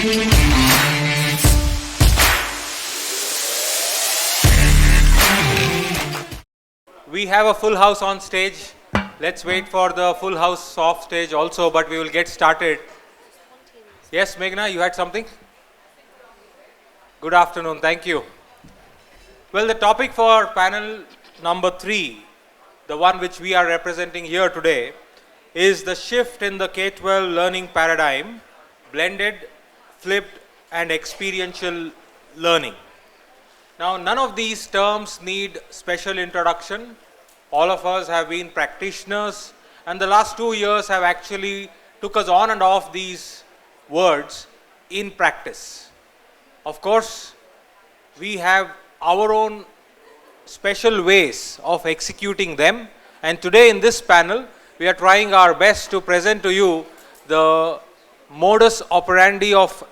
We have a full house on stage. Let's wait for the full house off stage also, but we will get started. Yes, Meghna, you had something? Good afternoon, thank you. Well, the topic for panel number 3, the one which we are representing here today, is the shift in the K-12 learning paradigm, blended, flipped, and experiential learning. Now, none of these terms need special introduction. All of us have been practitioners, and the last 2 years have actually took us on and off these words in practice. Of course, we have our own special ways of executing them, and today in this panel, we are trying our best to present to you the modus operandi of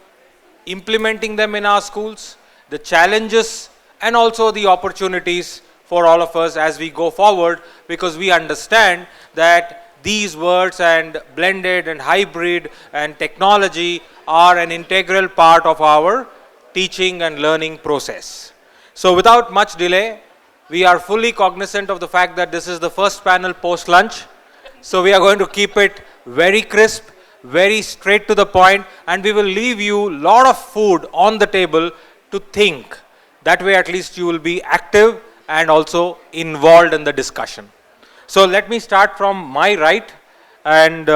implementing them in our schools, the challenges and also the opportunities for all of us as we go forward, because we understand that these words and blended and hybrid and technology are an integral part of our teaching and learning process. So without much delay, we are fully cognizant of the fact that this is the first panel post-lunch. So we are going to keep it very crisp, very straight to the point, and we will leave you a lot of food on the table to think. That way at least you will be active and also involved in the discussion. So let me start from my right, and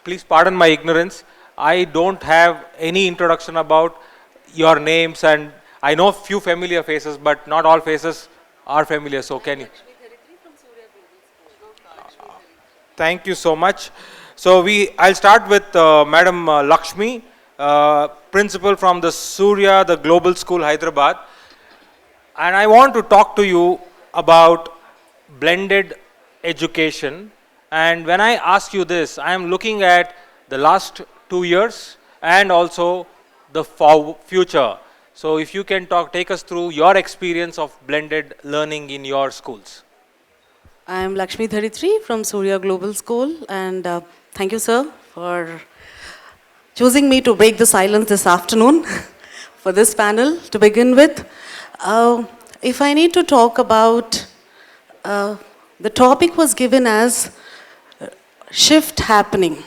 please pardon my ignorance, I don't have any introduction about your names, and I know few familiar faces, but not all faces are familiar, so can you? Thank you so much. So I'll start with Madam Lakshmi, principal from the Surya, the Global School, Hyderabad. And I want to talk to you about blended education. And when I ask you this, I am looking at the last 2 years and also the future. So if you can take us through your experience of blended learning in your schools. I am Lakshmi 33 from Surya Global School, and thank you, sir, for choosing me to break the silence this afternoon for this panel to begin with. If I need to talk about, the topic was given as shift happening.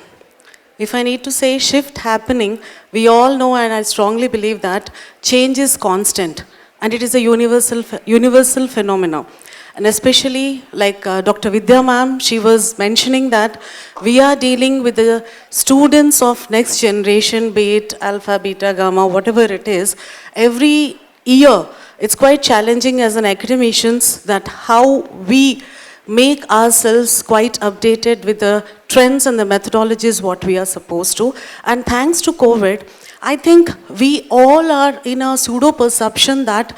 If I need to say shift happening, we all know, and I strongly believe that change is constant and it is a universal phenomenon. And especially like Dr. Vidya ma'am, she was mentioning that we are dealing with the students of next generation, be it alpha, beta, gamma, whatever it is. Every year, it's quite challenging as an academicians that how we make ourselves quite updated with the trends and the methodologies what we are supposed to. And thanks to COVID, I think we all are in a pseudo perception that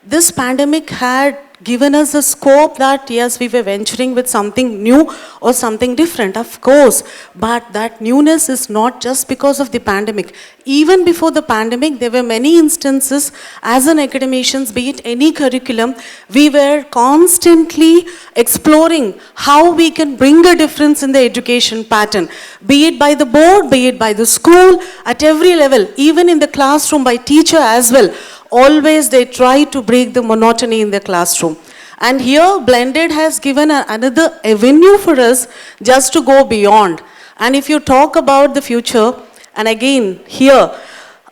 this pandemic had given us a scope that yes, we were venturing with something new or something different, of course, but that newness is not just because of the pandemic. Even before the pandemic, there were many instances as an academicians, be it any curriculum, we were constantly exploring how we can bring a difference in the education pattern, be it by the board, be it by the school, at every level, even in the classroom by teacher as well. Always they try to break the monotony in the classroom. And here blended has given another avenue for us just to go beyond. And if you talk about the future, and again here,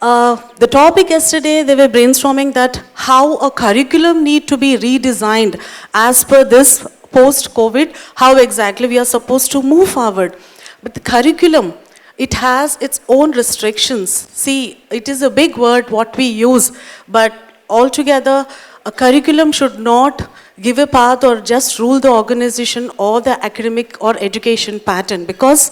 the topic yesterday they were brainstorming that how a curriculum need to be redesigned as per this post-COVID, how exactly we are supposed to move forward. But the curriculum, it has its own restrictions. See, it is a big word what we use, but altogether a curriculum should not give a path or just rule the organization or the academic or education pattern, because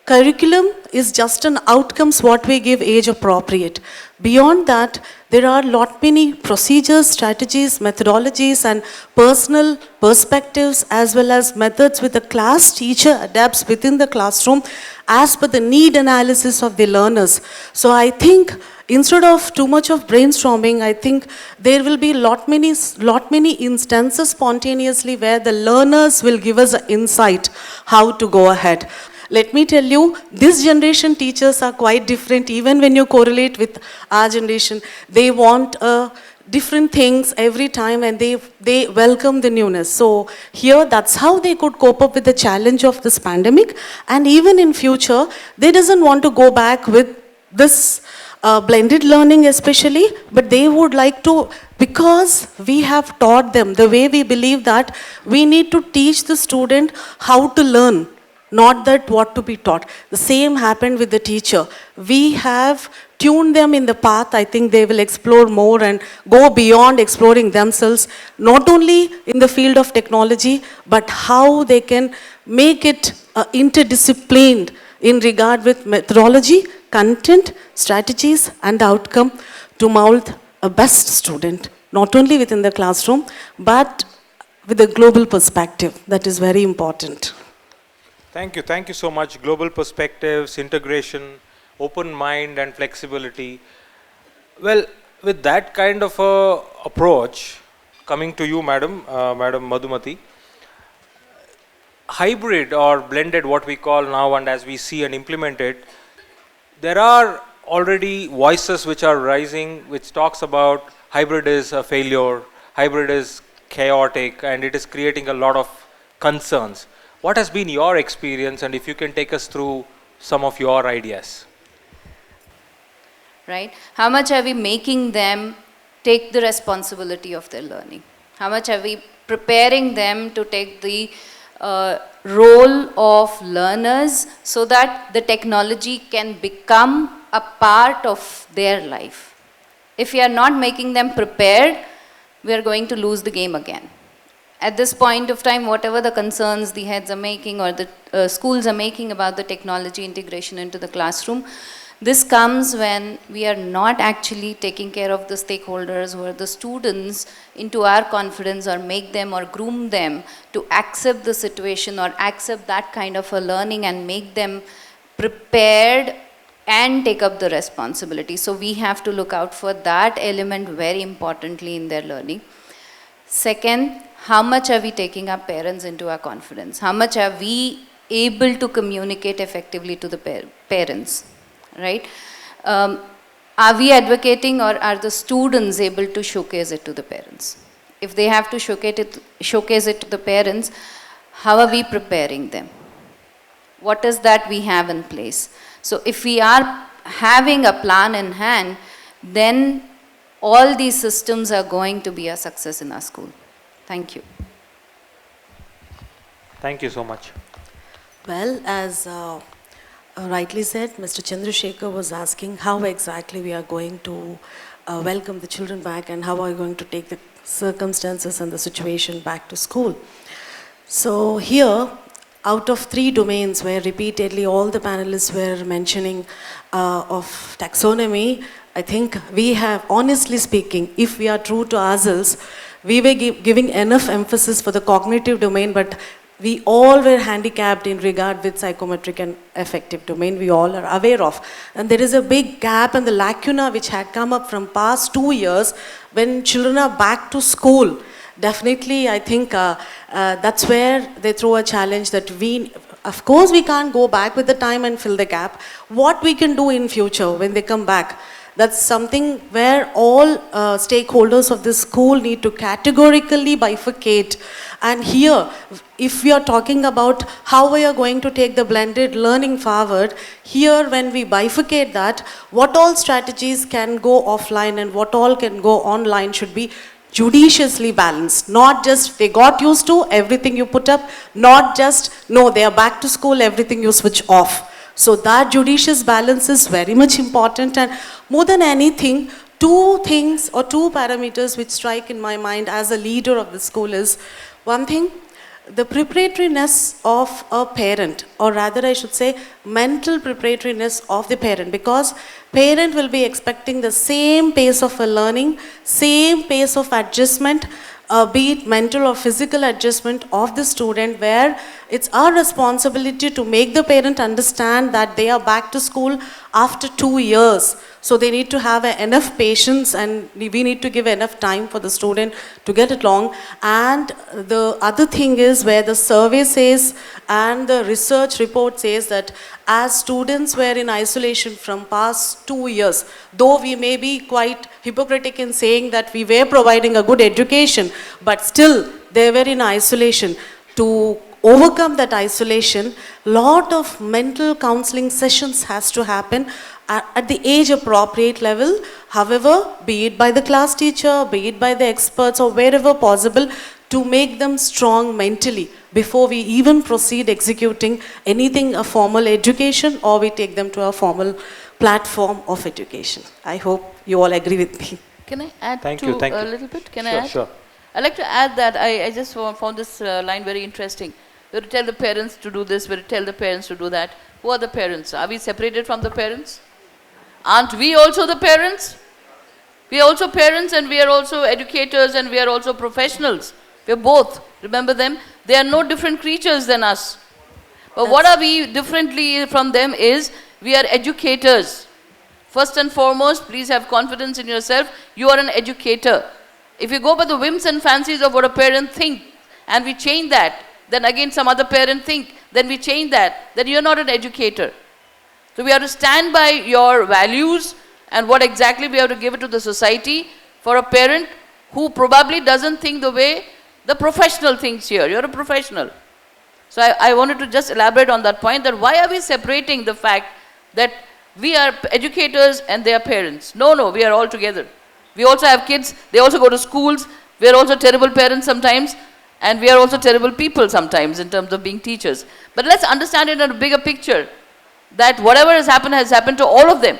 curriculum is just an outcomes what we give age appropriate. Beyond that, there are lot many procedures, strategies, methodologies and personal perspectives as well as methods with the class teacher adapts within the classroom as per the need analysis of the learners. So I think instead of too much of brainstorming, I think there will be lot many instances spontaneously where the learners will give us an insight how to go ahead. let me tell you, this generation teachers are quite different. Even when you correlate with our generation, they want different things every time, and they welcome the newness. So here, that's how they could cope up with the challenge of this pandemic. And even in future, they doesn't want to go back with this blended learning especially, but they would like to, because we have taught them the way we believe that we need to teach the student how to learn, not that what to be taught. The same happened with the teacher. We have tuned them in the path. I think they will explore more and go beyond exploring themselves, not only in the field of technology, but how they can make it interdisciplined in regard with methodology, content, strategies, and the outcome to mold a best student, not only within the classroom, but with a global perspective. That is very important. Thank you so much. Global perspectives, integration, open mind and flexibility. Well, with that kind of a approach, coming to you, Madam Madhumati, hybrid or blended, what we call now, and as we see and implement it, there are already voices which are rising which talks about hybrid is a failure, hybrid is chaotic, and it is creating a lot of concerns. What has been your experience, and if you can take us through some of your ideas? Right? How much are we making them take the responsibility of their learning? How much are we preparing them to take the role of learners so that the technology can become a part of their life? If we are not making them prepared, we are going to lose the game again. At this point of time, whatever the concerns the heads are making or the schools are making about the technology integration into the classroom, this comes when we are not actually taking care of the stakeholders who are the students into our confidence, or make them or groom them to accept the situation or accept that kind of a learning and make them prepared and take up the responsibility. So we have to look out for that element very importantly in their learning. Second, how much are we taking our parents into our confidence? How much are we able to communicate effectively to the parents? Right? Are we advocating, or are the students able to showcase it to the parents? If they have to showcase it to the parents, how are we preparing them? What is that we have in place? So if we are having a plan in hand, then all these systems are going to be a success in our school. Thank you. Thank you so much. Well, as rightly said, Mr. Chandrasekhar was asking how exactly we are going to welcome the children back, and how are we going to take the circumstances and the situation back to school. So here, out of 3 domains where repeatedly all the panelists were mentioning of taxonomy, I think we have, honestly speaking, if we are true to ourselves, we were giving enough emphasis for the cognitive domain, but we all were handicapped in regard with psychometric and affective domain. We all are aware of. And there is a big gap and the lacuna which had come up from past 2 years when children are back to school. Definitely, I think that's where they throw a challenge that we, of course, we can't go back with the time and fill the gap. What we can do in future when they come back, that's something where all stakeholders of this school need to categorically bifurcate. And here, if we are talking about how we are going to take the blended learning forward, here when we bifurcate that, what all strategies can go offline and what all can go online should be judiciously balanced. Not just they got used to everything you put up, not just no, they are back to school, everything you switch off. So that judicious balance is very much important, and more than anything, 2 things or 2 parameters which strike in my mind as a leader of the school is, one thing, the preparatoriness of a parent, or rather I should say mental preparatoriness of the parent, because parent will be expecting the same pace of a learning, same pace of adjustment, be it mental or physical adjustment of the student, where it's our responsibility to make the parent understand that they are back to school after 2 years. So they need to have enough patience, and we need to give enough time for the student to get it along. And the other thing is where the survey says and the research report says that as students were in isolation from past 2 years, though we may be quite hypocritical in saying that we were providing a good education, but still they were in isolation. To overcome that isolation, lot of mental counseling sessions has to happen at the age appropriate level. However, be it by the class teacher, be it by the experts, or wherever possible, to make them strong mentally before we even proceed executing anything a formal education, or we take them to a formal platform of education. I hope you all agree with me. Can I add Thank to you, thank a you. little bit? Can I Sure, add? sure. I'd like to add that I just found this line very interesting. We tell the parents to do this, we tell the parents to do that. Who are the parents? Are we separated from the parents? Aren't we also the parents? We are also parents, and we are also educators, and we are also professionals. We are both. Remember them? They are no different creatures than us. But what are we differently from them is we are educators. First and foremost, please have confidence in yourself. You are an educator. If you go by the whims and fancies of what a parent thinks, and we change that, then again some other parent think, then we change that, then you're not an educator. So we have to stand by your values and what exactly we have to give it to the society for a parent who probably doesn't think the way the professional thinks here. You're a professional. So I wanted to just elaborate on that point, that why are we separating the fact that we are educators and they are parents? No, we are all together. We also have kids, they also go to schools, we are also terrible parents sometimes, and we are also terrible people sometimes in terms of being teachers. But let's understand it in a bigger picture, that whatever has happened to all of them,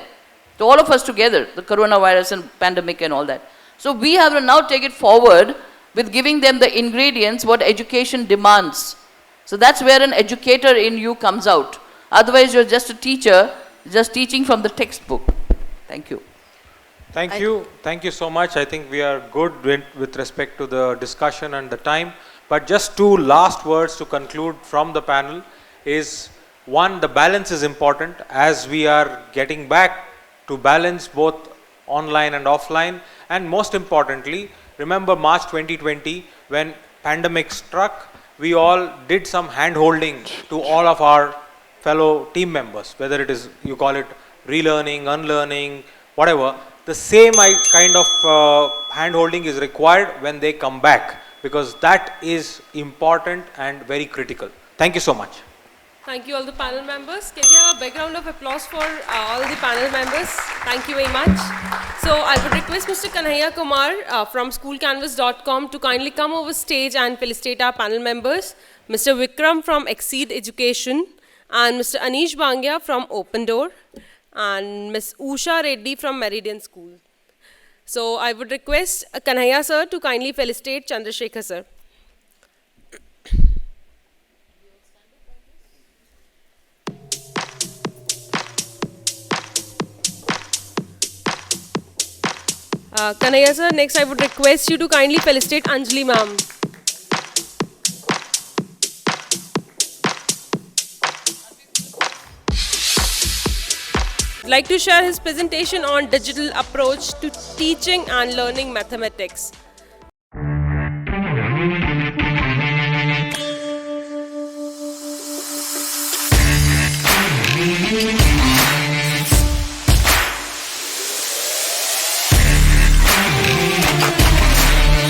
to all of us together, the coronavirus and pandemic and all that. So we have to now take it forward with giving them the ingredients what education demands. So that's where an educator in you comes out. Otherwise you're just a teacher, just teaching from the textbook. Thank you. Thank you so much. I think we are good with respect to the discussion and the time. But just two last words to conclude from the panel is, one, the balance is important as we are getting back to balance both online and offline. And most importantly, remember March 2020 when pandemic struck, we all did some hand holding to all of our fellow team members, whether it is, you call it relearning, unlearning, whatever. The same kind of hand holding is required when they come back, because that is important and very critical. Thank you so much. Thank you all the panel members. Can we have a big round of applause for all the panel members? Thank you very much. So I would request Mr. Kanhaiya Kumar from schoolcanvas.com to kindly come over stage and felicitate our panel members. Mr. Vikram from Exceed Education, and Mr. Anish Bangia from Open Door, and Ms. Usha Reddy from Meridian School. So I would request Kanhaiya sir to kindly felicitate Chandrasekhar sir. Kanhaiya sir, next I would request you to kindly felicitate Anjali ma'am. I'd like to share his presentation on digital approach to teaching and learning mathematics.